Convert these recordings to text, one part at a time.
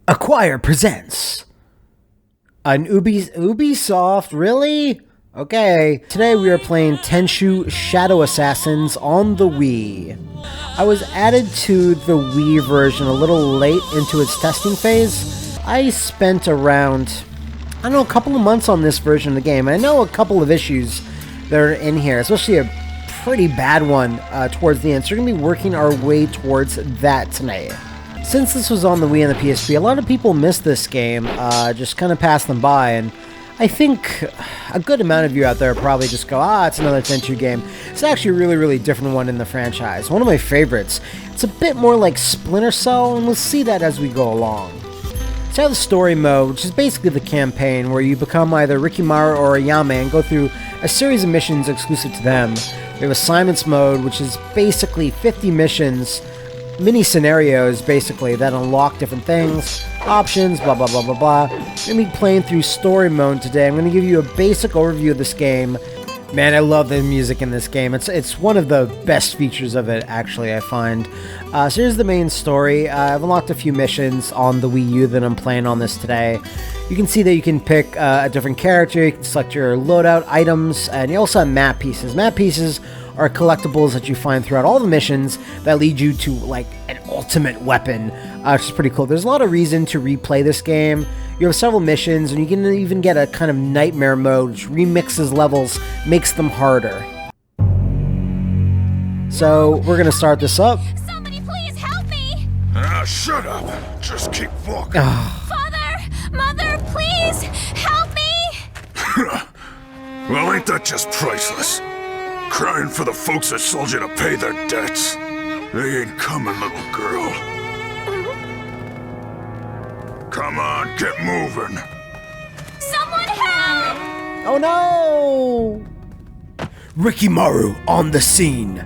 Acquire presents an Ubisoft, really? Okay, today we are playing Tenchu Shadow Assassins on the Wii. I was added to the Wii version a little late into its testing phase. I spent around, I don't know, a couple of months on this version of the game. I know a couple of issues that are in here, especially a pretty bad one towards the end, so we're going to be working our way towards that tonight. Since this was on the Wii and the PSP, a lot of people missed this game, just kind of passed them by, and I think a good amount of you out there probably just go, it's another Tenchu game. It's actually a really, really different one in the franchise. One of my favorites. It's a bit more like Splinter Cell, and we'll see that as we go along. So you have the story mode, which is basically the campaign, where you become either Rikimaru or Ayame and go through a series of missions exclusive to them. We have assignments mode, which is basically 50 missions, mini scenarios basically, that unlock different things, options, blah blah blah blah blah. I'm going to be playing through story mode today. I'm going to give you a basic overview of this game. Man, I love the music in this game. It's one of the best features of it, actually, I find. So here's the main story. I've unlocked a few missions on the Wii U that I'm playing on this today. You can see that you can pick a different character, you can select your loadout items, and you also have map pieces. Map pieces are collectibles that you find throughout all the missions that lead you to, like, an ultimate weapon, which is pretty cool. There's a lot of reason to replay this game. You have several missions, and you can even get a kind of nightmare mode, which remixes levels, makes them harder. So, we're gonna start this up. Somebody please help me! Shut up! Just keep walking. Father! Mother, please! Help me! Well, ain't that just priceless? Crying for the folks that sold you to pay their debts. They ain't coming, little girl. Come on, get moving. Someone help! Oh no! Rikimaru on the scene.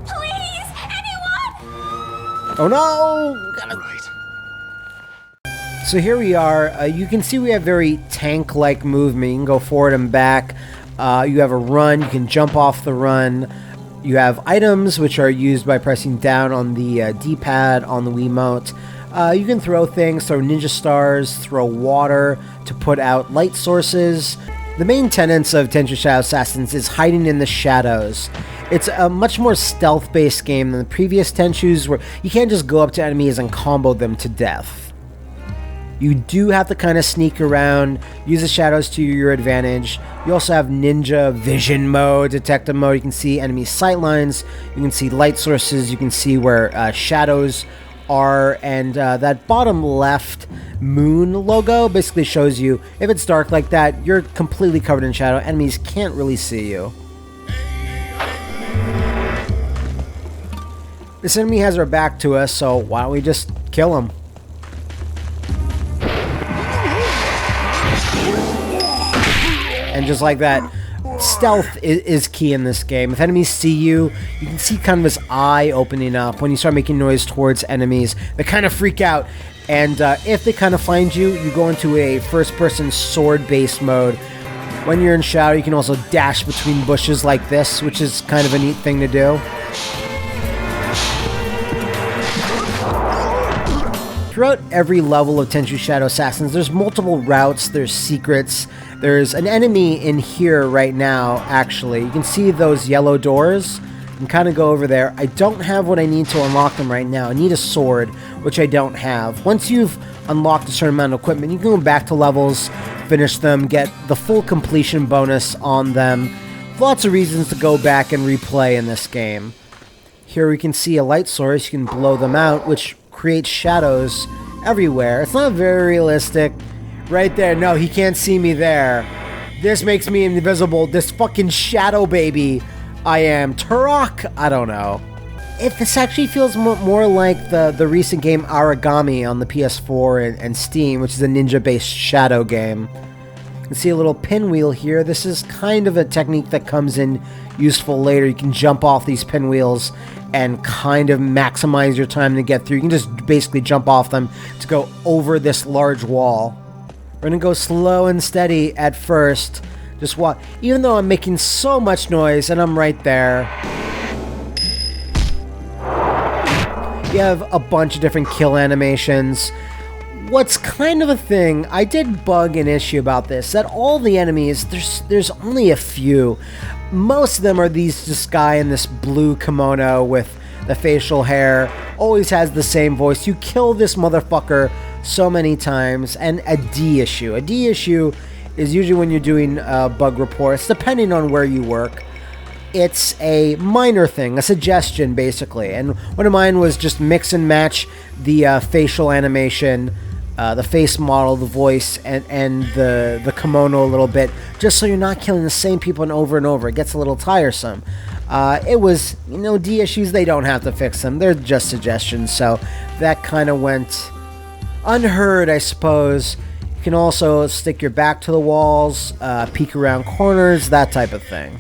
Please! Anyone! Oh no! So here we are. You can see we have very tank-like movement. You can go forward and back. You have a run. You can jump off the run. You have items, which are used by pressing down on the D-pad on the Wiimote. You can throw things, throw ninja stars, throw water to put out light sources. The main tenets of Tenchu Shadow Assassins is hiding in the shadows. It's a much more stealth-based game than the previous Tenchus, where you can't just go up to enemies and combo them to death. You do have to kind of sneak around, use the shadows to your advantage. You also have ninja vision mode, detective mode. You can see enemy sightlines, you can see light sources, you can see where shadows are, and that bottom left moon logo basically shows you if it's dark like that, you're completely covered in shadow. Enemies can't really see you. This enemy has our back to us, so why don't we just kill him? And just like that, stealth is key in this game. If enemies see you, you can see kind of his eye opening up. When you start making noise towards enemies, they kind of freak out. And if they kind of find you, you go into a first-person sword-based mode. When you're in shadow, you can also dash between bushes like this, which is kind of a neat thing to do. Throughout every level of Tenchu Shadow Assassins, there's multiple routes, there's secrets. There's an enemy in here right now, actually. You can see those yellow doors. You can kind of go over there. I don't have what I need to unlock them right now. I need a sword, which I don't have. Once you've unlocked a certain amount of equipment, you can go back to levels, finish them, get the full completion bonus on them. Lots of reasons to go back and replay in this game. Here we can see a light source. You can blow them out, which creates shadows everywhere. It's not very realistic. Right there. No, he can't see me there. This makes me invisible. This fucking shadow baby I am. Turok? I don't know. This actually feels more like the recent game Aragami on the PS4 and Steam, which is a ninja-based shadow game. You can see a little pinwheel here. This is kind of a technique that comes in useful later. You can jump off these pinwheels and kind of maximize your time to get through. You can just basically jump off them to go over this large wall. We're gonna go slow and steady at first. Just walk. Even though I'm making so much noise and I'm right there. You have a bunch of different kill animations. What's kind of a thing, I did bug an issue about this, that all the enemies, there's only a few. Most of them are this guy in this blue kimono with the facial hair, always has the same voice. You kill this motherfucker so many times. And a D issue. A D issue is usually when you're doing bug reports, depending on where you work. It's a minor thing, a suggestion basically. And one of mine was just mix and match the facial animation, the face model, the voice, and the kimono a little bit, just so you're not killing the same people over and over. It gets a little tiresome. It was, D issues, they don't have to fix them. They're just suggestions, so that kind of went unheard, I suppose. You can also stick your back to the walls, peek around corners, that type of thing.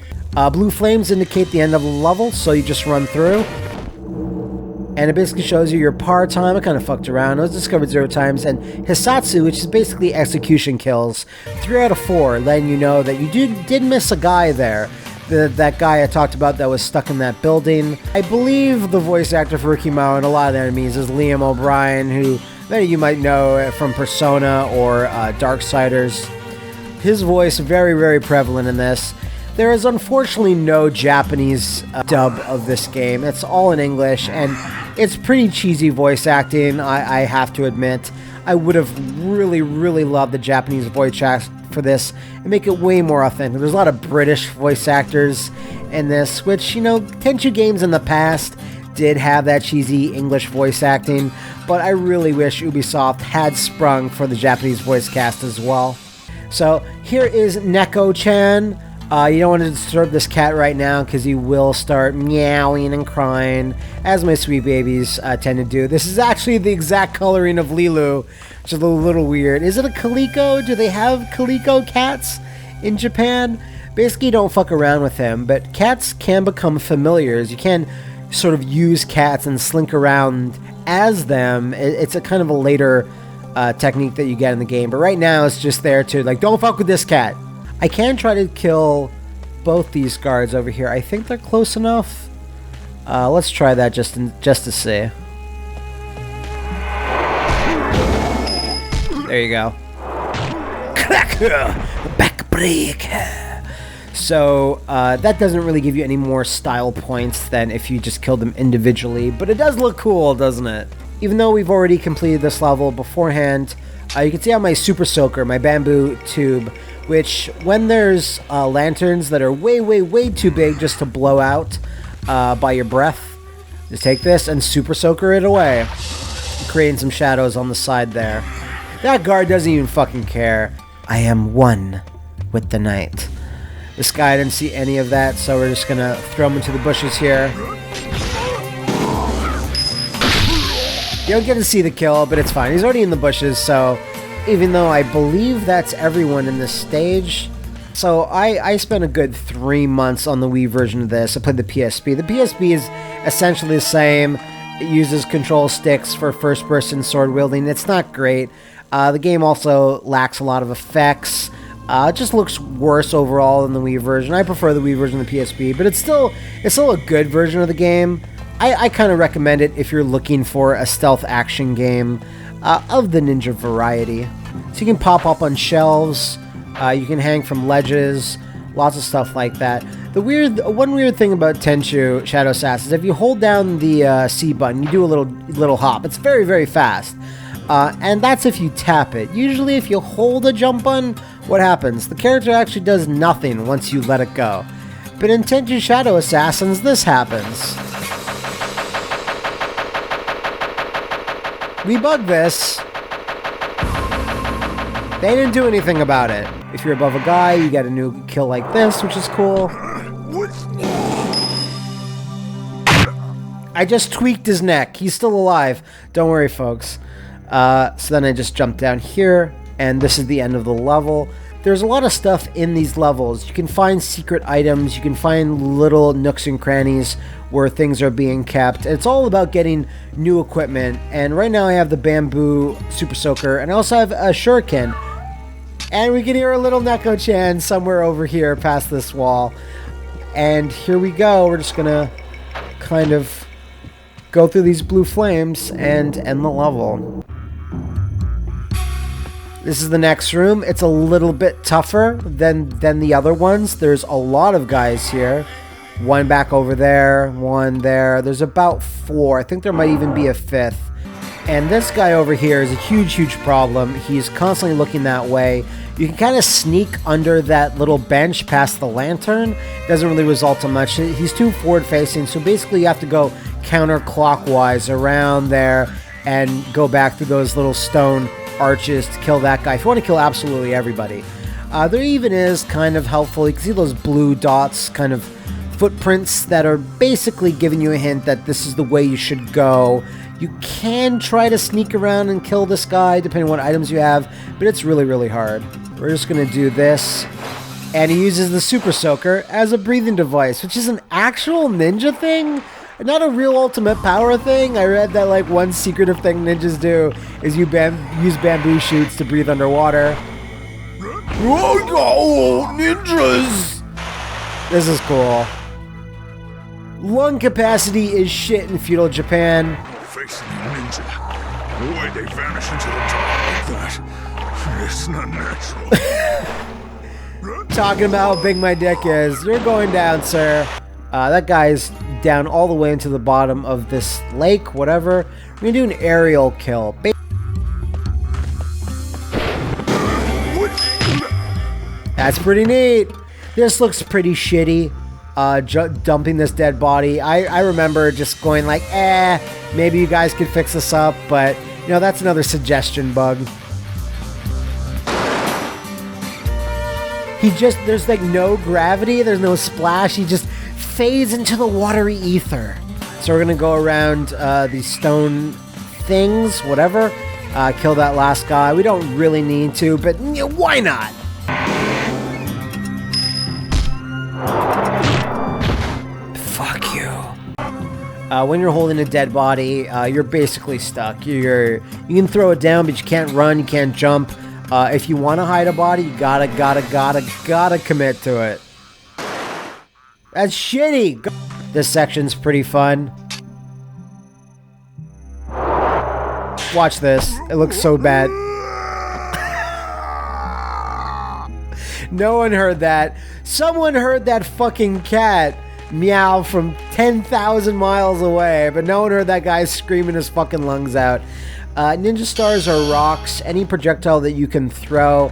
Blue flames indicate the end of the level, so you just run through. And it basically shows you your par time. I kind of fucked around. It was discovered 0 times. And Hisatsu, which is basically execution kills, 3 out of 4, letting you know that you did miss a guy there. That guy I talked about that was stuck in that building. I believe the voice actor for Rikimao and a lot of the enemies is Liam O'Brien, who many of you might know from Persona or Darksiders. His voice very, very prevalent in this. There is unfortunately no Japanese dub of this game. It's all in English, and it's pretty cheesy voice acting, I have to admit. I would have really, really loved the Japanese voice act for this and make it way more authentic. There's a lot of British voice actors in this, which, Tenchu games in the past did have that cheesy English voice acting, but I really wish Ubisoft had sprung for the Japanese voice cast as well. So here is Neko-chan. You don't want to disturb this cat right now because he will start meowing and crying, as my sweet babies tend to do. This is actually the exact coloring of Lilu, which is a little weird. Is it a calico? Do they have calico cats in Japan? Basically, don't fuck around with him, but cats can become familiars. You can sort of use cats and slink around as them. It's a kind of a later technique that you get in the game, but right now it's just there to, don't fuck with this cat. I can try to kill both these guards over here. I think they're close enough. Let's try that just to see. There you go. Backbreaker. So that doesn't really give you any more style points than if you just killed them individually, but it does look cool, doesn't it? Even though we've already completed this level beforehand, you can see on my Super Soaker, my bamboo tube, which when there's lanterns that are way, way, way too big just to blow out by your breath, just take this and Super Soaker it away, creating some shadows on the side there. That guard doesn't even fucking care. I am one with the night. This guy didn't see any of that, so we're just gonna throw him into the bushes here. You don't get to see the kill, but it's fine. He's already in the bushes, so even though I believe that's everyone in this stage. So I spent a good 3 months on the Wii version of this. I played the PSP. The PSP is essentially the same. It uses control sticks for first-person sword wielding. It's not great. The game also lacks a lot of effects. It just looks worse overall than the Wii version. I prefer the Wii version of the PSP, but it's still a good version of the game. I kind of recommend it if you're looking for a stealth action game of the ninja variety. So you can pop up on shelves, you can hang from ledges, lots of stuff like that. One weird thing about Tenchu Shadow Assassins is if you hold down the C button, you do a little hop. It's very, very fast. And that's if you tap it. Usually if you hold a jump button, what happens? The character actually does nothing once you let it go. But in Tenchu Shadow Assassins, this happens. We bugged this. They didn't do anything about it. If you're above a guy, you get a new kill like this, which is cool. I just tweaked his neck. He's still alive. Don't worry, folks. So then I just jumped down here, and this is the end of the level. There's a lot of stuff in these levels. You can find secret items. You can find little nooks and crannies where things are being kept. It's all about getting new equipment. And right now I have the bamboo Super Soaker, and I also have a shuriken. And we can hear a little Neko-chan somewhere over here past this wall. And here we go. We're just gonna kind of go through these blue flames and end the level. This is the next room. It's a little bit tougher than the other ones. There's a lot of guys here. One back over there, one there. There's about 4. I think there might even be a 5th. And this guy over here is a huge problem. He's constantly looking that way. You can kind of sneak under that little bench past the lantern. Doesn't really result in much. He's too forward facing, so basically you have to go counterclockwise around there and go back through those little stone arches to kill that guy. If you want to kill absolutely everybody. There even is kind of helpful. You can see those blue dots, kind of footprints that are basically giving you a hint that this is the way you should go. You can try to sneak around and kill this guy depending on what items you have, but it's really hard. We're just going to do this. And he uses the Super Soaker as a breathing device, which is an actual ninja thing. Not a real ultimate power thing. I read that like one secretive thing ninjas do is you use bamboo shoots to breathe underwater. Oh, ninjas! This is cool. Lung capacity is shit in feudal Japan. Facing a ninja. The way they vanish into the dark like that. It's not natural. Talking about how big my dick is. You're going down, sir. That guy's down all the way into the bottom of this lake, whatever. We're gonna do an aerial kill. That's pretty neat. This looks pretty shitty. Dumping this dead body. I remember just going like, maybe you guys could fix this up, but you know, that's another suggestion bug. There's like no gravity, there's no splash, he just fades into the watery ether. So we're gonna go around these stone things, whatever, kill that last guy. We don't really need to, but why not? Fuck you. When you're holding a dead body, you're basically stuck. You can throw it down, but you can't run, you can't jump. If you want to hide a body, you gotta commit to it. That's shitty. This section's pretty fun. Watch this. It looks so bad. No one heard that. Someone heard that fucking cat meow from 10,000 miles away, but no one heard that guy screaming his fucking lungs out. Ninja stars are rocks. Any projectile that you can throw,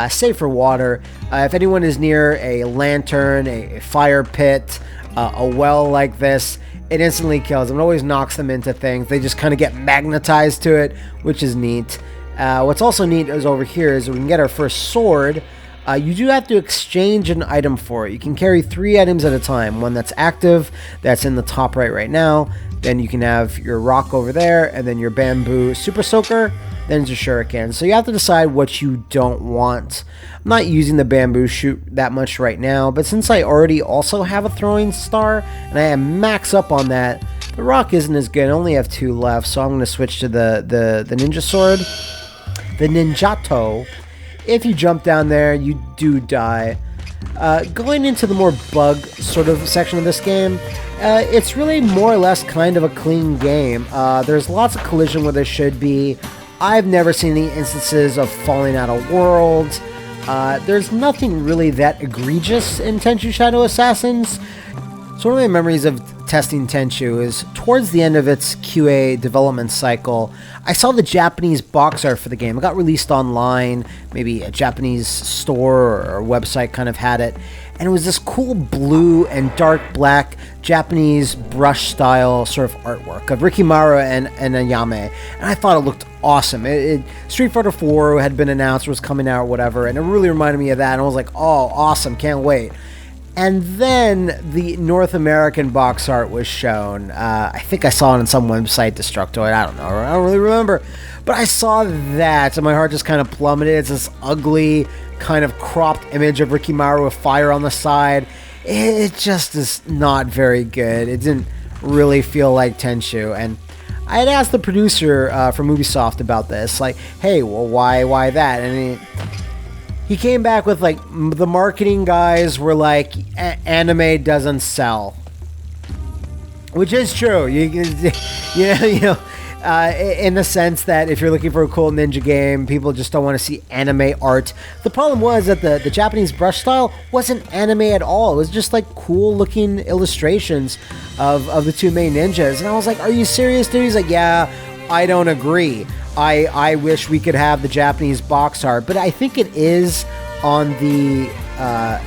safe for water. If anyone is near a lantern, a fire pit, a well like this, it instantly kills them. It always knocks them into things. They just kind of get magnetized to it, which is neat. What's also neat is over here is we can get our first sword. You do have to exchange an item for it. You can carry 3 items at a time. One that's active, that's in the top right now. Then you can have your rock over there, and then your bamboo super soaker, then your shuriken. So you have to decide what you don't want. I'm not using the bamboo shoot that much right now, but since I already also have a throwing star, and I am max up on that, the rock isn't as good. I only have 2 left, so I'm going to switch to the ninja sword. The ninjato. If you jump down there, you do die. Going into the more bug sort of section of this game, it's really more or less kind of a clean game. There's lots of collision where there should be. I've never seen any instances of falling out of worlds. There's nothing really that egregious in Tenchu Shadow Assassins. So one of my memories of testing Tenchu is towards the end of its QA development cycle, I saw the Japanese box art for the game. It got released online, maybe a Japanese store or website kind of had it, and it was this cool blue and dark black Japanese brush style sort of artwork of Rikimaru and Ayame, and I thought it looked awesome. Street Fighter 4 had been announced, was coming out or whatever, and it really reminded me of that, and I was like, oh, awesome, can't wait. And then the North American box art was shown. I think I saw it on some website, Destructoid. I don't know. I don't really remember. But I saw that, and my heart just kind of plummeted. It's this ugly, kind of cropped image of Rikimaru with fire on the side. It just is not very good. It didn't really feel like Tenchu. And I had asked the producer from Ubisoft about this. Like, hey, well, why that? And he came back with, like, the marketing guys were like, anime doesn't sell. Which is true. In the sense that if you're looking for a cool ninja game, people just don't want to see anime art. The problem was that the Japanese brush style wasn't anime at all. It was just like cool looking illustrations of the two main ninjas. And I was like, are you serious, dude? He's like, yeah, I don't agree. I wish we could have the Japanese box art, but I think it is on the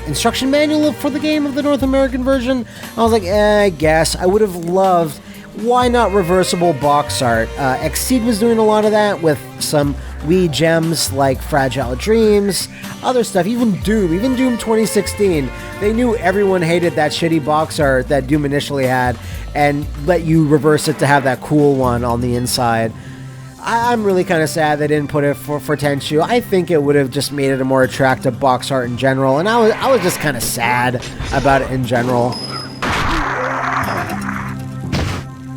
instruction manual for the game of the North American version. I was like, I guess. I would have loved, why not reversible box art? Exceed was doing a lot of that with some Wii gems like Fragile Dreams, other stuff, even Doom 2016. They knew everyone hated that shitty box art that Doom initially had and let you reverse it to have that cool one on the inside. I'm really kind of sad they didn't put it for Tenchu. I think it would have just made it a more attractive box art in general, and I was just kind of sad about it in general.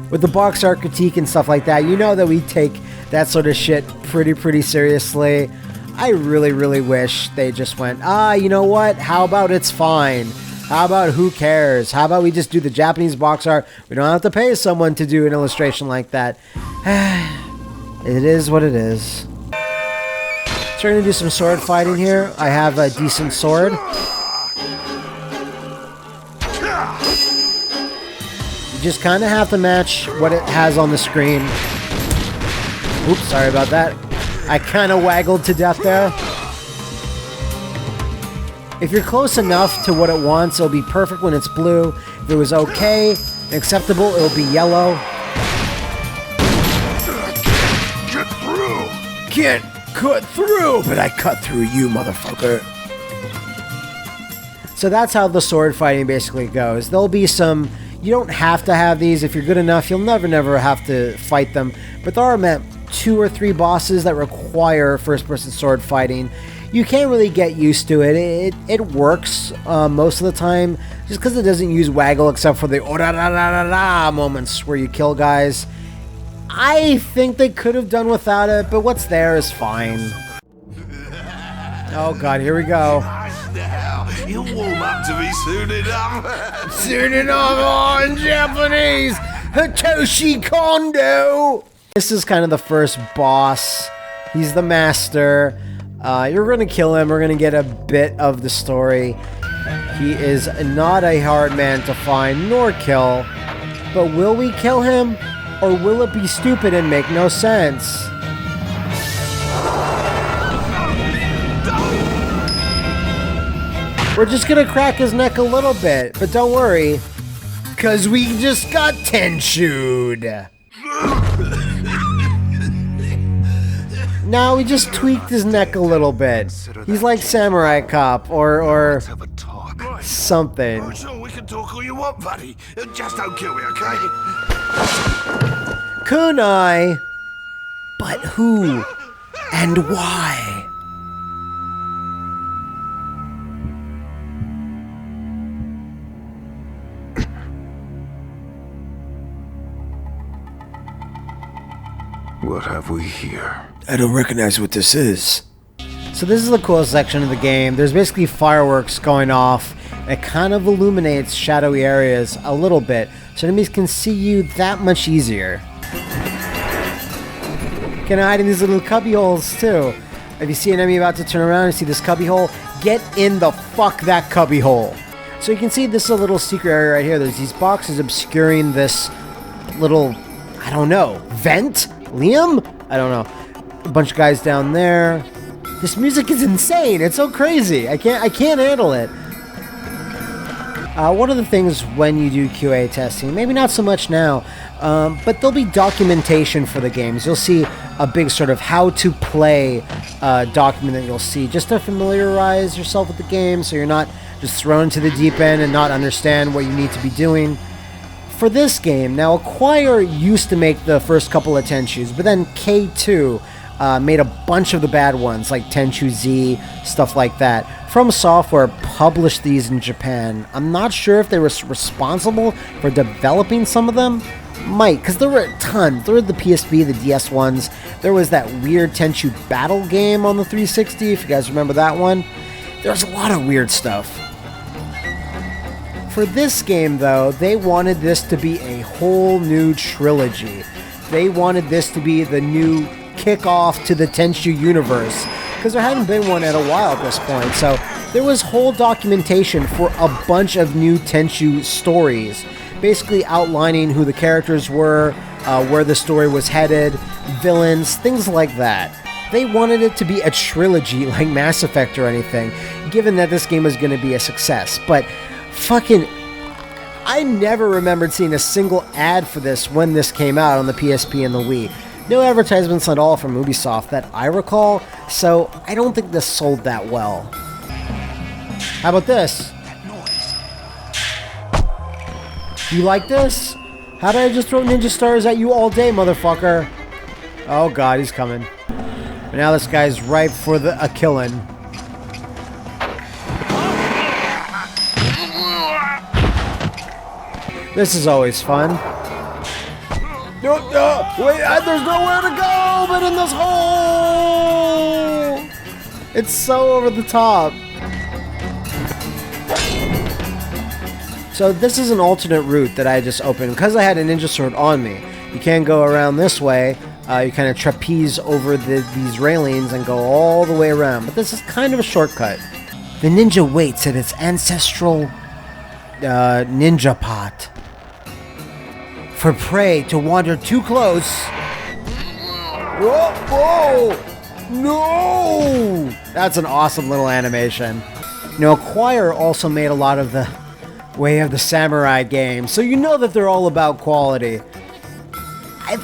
With the box art critique and stuff like that, you know that we take that sort of shit pretty seriously. I really wish they just went, you know what? How about it's fine? How about who cares? How about we just do the Japanese box art? We don't have to pay someone to do an illustration like that. It is what it is. So we're going to do some sword fighting here. I have a decent sword. You just kind of have to match what it has on the screen. Oops, sorry about that. I kind of waggled to death there. If you're close enough to what it wants, it'll be perfect when it's blue. If it was okay and acceptable, it'll be yellow. Can't cut through, but I cut through you, motherfucker. So that's how the sword fighting basically goes. There'll be some, you don't have to have these. If you're good enough, you'll never have to fight them. But there are 2 or 3 bosses that require first-person sword fighting. You can't really get used to it. It works most of the time, just because it doesn't use waggle except for the oh-da-da-da-da-da moments where you kill guys. I think they could have done without it, but what's there is fine. Oh god, here we go. Now, you'll warm up to me soon enough. Soon enough, in Japanese, Hitoshi Kondo. This is kind of the first boss. He's the master. You're going to kill him. We're going to get a bit of the story. He is not a hard man to find nor kill. But will we kill him? Or will it be stupid and make no sense? We're just gonna crack his neck a little bit, but don't worry, cause we just got Tenchu'd. Now we just tweaked his neck a little bit. He's like Samurai Cop or something. Oh, sure, we can talk all you want, buddy. Just don't kill me, okay? Kunai! But who and why? What have we here? I don't recognize what this is. So this is the coolest section of the game. There's basically fireworks going off. It kind of illuminates shadowy areas a little bit, so enemies can see you that much easier. You can hide in these little cubby holes too. If you see an enemy about to turn around and see this cubby hole, get in the fuck that cubby hole. So you can see this is a little secret area right here. There's these boxes obscuring this little, I don't know, vent? Liam? I don't know. A bunch of guys down there. This music is insane. It's so crazy. I can't handle it. One of the things when you do QA testing, maybe not so much now, but there'll be documentation for the games. You'll see a big sort of how to play document that you'll see just to familiarize yourself with the game so you're not just thrown into the deep end and not understand what you need to be doing. For this game, now Acquire used to make the first couple of Tenchus, but then K2 made a bunch of the bad ones, like Tenchu Z, stuff like that. From Software published these in Japan. I'm not sure if they were responsible for developing some of them. Might, because there were a ton. There were the PSP, the DS ones. There was that weird Tenchu battle game on the 360, if you guys remember that one. There's a lot of weird stuff. For this game, though, they wanted this to be a whole new trilogy. They wanted this to be the new kickoff to the Tenchu universe, because there hadn't been one in a while at this point. So there was whole documentation for a bunch of new Tenchu stories, basically outlining who the characters were, where the story was headed, villains, things like that. They wanted it to be a trilogy like Mass Effect or anything, given that this game was going to be a success. But fucking, I never remembered seeing a single ad for this when this came out on the PSP and the Wii. No advertisements at all from Ubisoft that I recall, so I don't think this sold that well. How about this? You like this? How did I just throw ninja stars at you all day, motherfucker? Oh god, he's coming. But now this guy's ripe for a killing. This is always fun. No, wait, there's nowhere to go but in this hole! It's so over the top. So this is an alternate route that I just opened because I had a ninja sword on me. You can't go around this way. You kind of trapeze over these railings and go all the way around. But this is kind of a shortcut. The ninja waits at its ancestral ninja pot for prey to wander too close. Whoa! No! That's an awesome little animation. You know, Acquire also made a lot of the Way of the Samurai games, so you know that they're all about quality.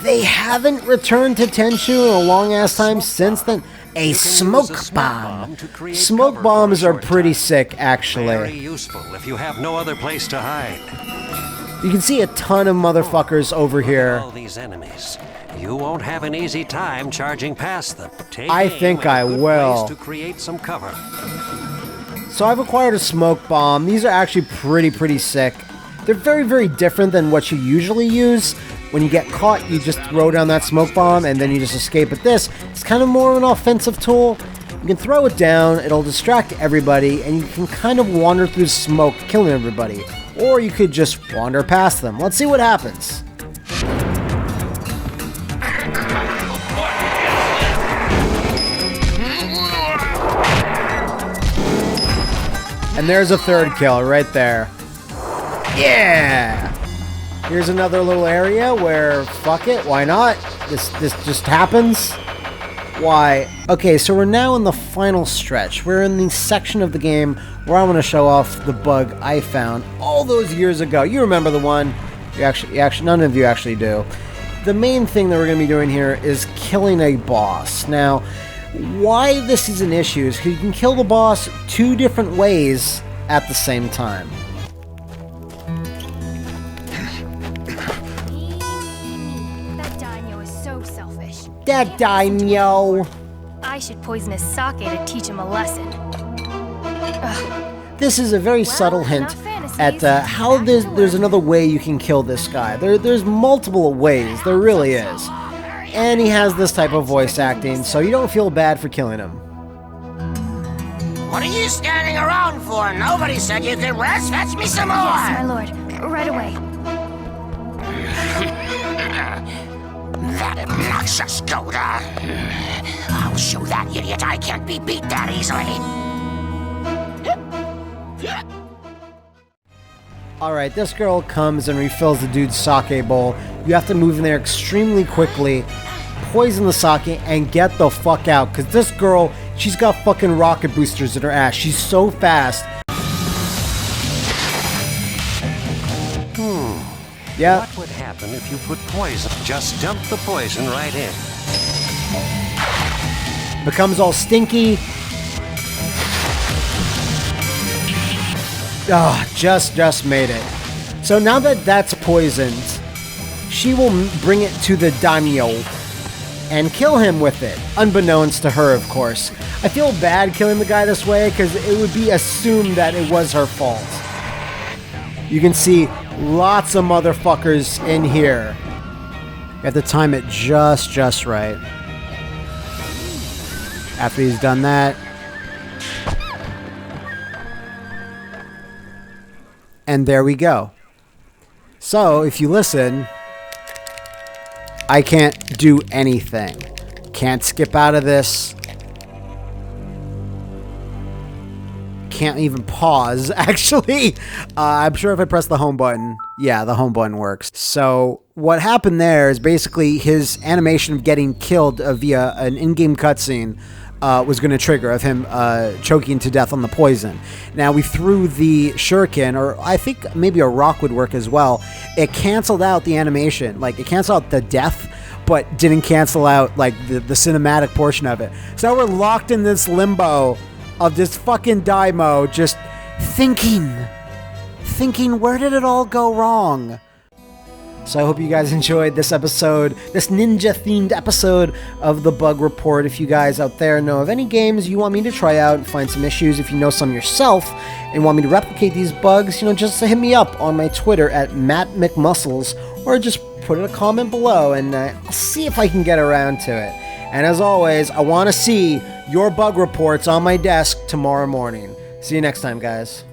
They haven't returned to Tenchu in a long-ass time since then. A smoke bomb. Smoke bombs are pretty sick, actually. Very useful if you have no other place to hide. You can see a ton of motherfuckers over here. All these enemies. You won't have an easy time charging past them. I think I will. To create some cover. So I've acquired a smoke bomb. These are actually pretty sick. They're very different than what you usually use. When you get caught, you just throw down that smoke bomb and then you just escape with this. It's kind of more of an offensive tool. You can throw it down, it'll distract everybody, and you can kind of wander through smoke, killing everybody. Or you could just wander past them. Let's see what happens. And there's a third kill right there. Yeah! Here's another little area where, fuck it, why not? This just happens. Why? Okay, so we're now in the final stretch. We're in the section of the game where I want to show off the bug I found all those years ago. You remember the one? You actually, none of you actually do. The main thing that we're going to be doing here is killing a boss. Now, why this is an issue is because you can kill the boss two different ways at the same time. That daimyo is so selfish. That daimyo! I should poison his sake to teach him a lesson. This is a very subtle hint at how there's another way you can kill this guy. There's multiple ways, there really is. And he has this type of voice acting, so you don't feel bad for killing him. What are you standing around for? Nobody said you could rest. Fetch me some more. Yes, my lord. Right away. That obnoxious Goda. I'll show that idiot I can't be beat that easily. Alright, this girl comes and refills the dude's sake bowl. You have to move in there extremely quickly, poison the sake, and get the fuck out. Because this girl, she's got fucking rocket boosters in her ass. She's so fast. Yeah. What would happen if you put poison? Just dump the poison right in. Becomes all stinky. Ah, just made it. So now that that's poisoned, she will bring it to the daimyo and kill him with it, unbeknownst to her, of course. I feel bad killing the guy this way because it would be assumed that it was her fault. You can see lots of motherfuckers in here. You have to time it just right. After he's done that. And there we go. So, if you listen, I can't do anything. Can't skip out of this. Can't even pause, actually. I'm sure if I press the home button, yeah, the home button works. So what happened there is basically his animation of getting killed via an in-game cutscene was going to trigger of him choking to death on the poison. Now, we threw the shuriken, or I think maybe a rock would work as well. It canceled out the animation. Like, it canceled out the death, but didn't cancel out, like, the cinematic portion of it. So now we're locked in this limbo of this fucking Daimo just thinking, where did it all go wrong? So I hope you guys enjoyed this episode, this ninja-themed episode of the Bug Report. If you guys out there know of any games you want me to try out and find some issues, if you know some yourself and want me to replicate these bugs, just hit me up on my Twitter at MattMcMuscles, or just put in a comment below and I'll see if I can get around to it. And as always, I want to see your bug reports on my desk tomorrow morning. See you next time, guys.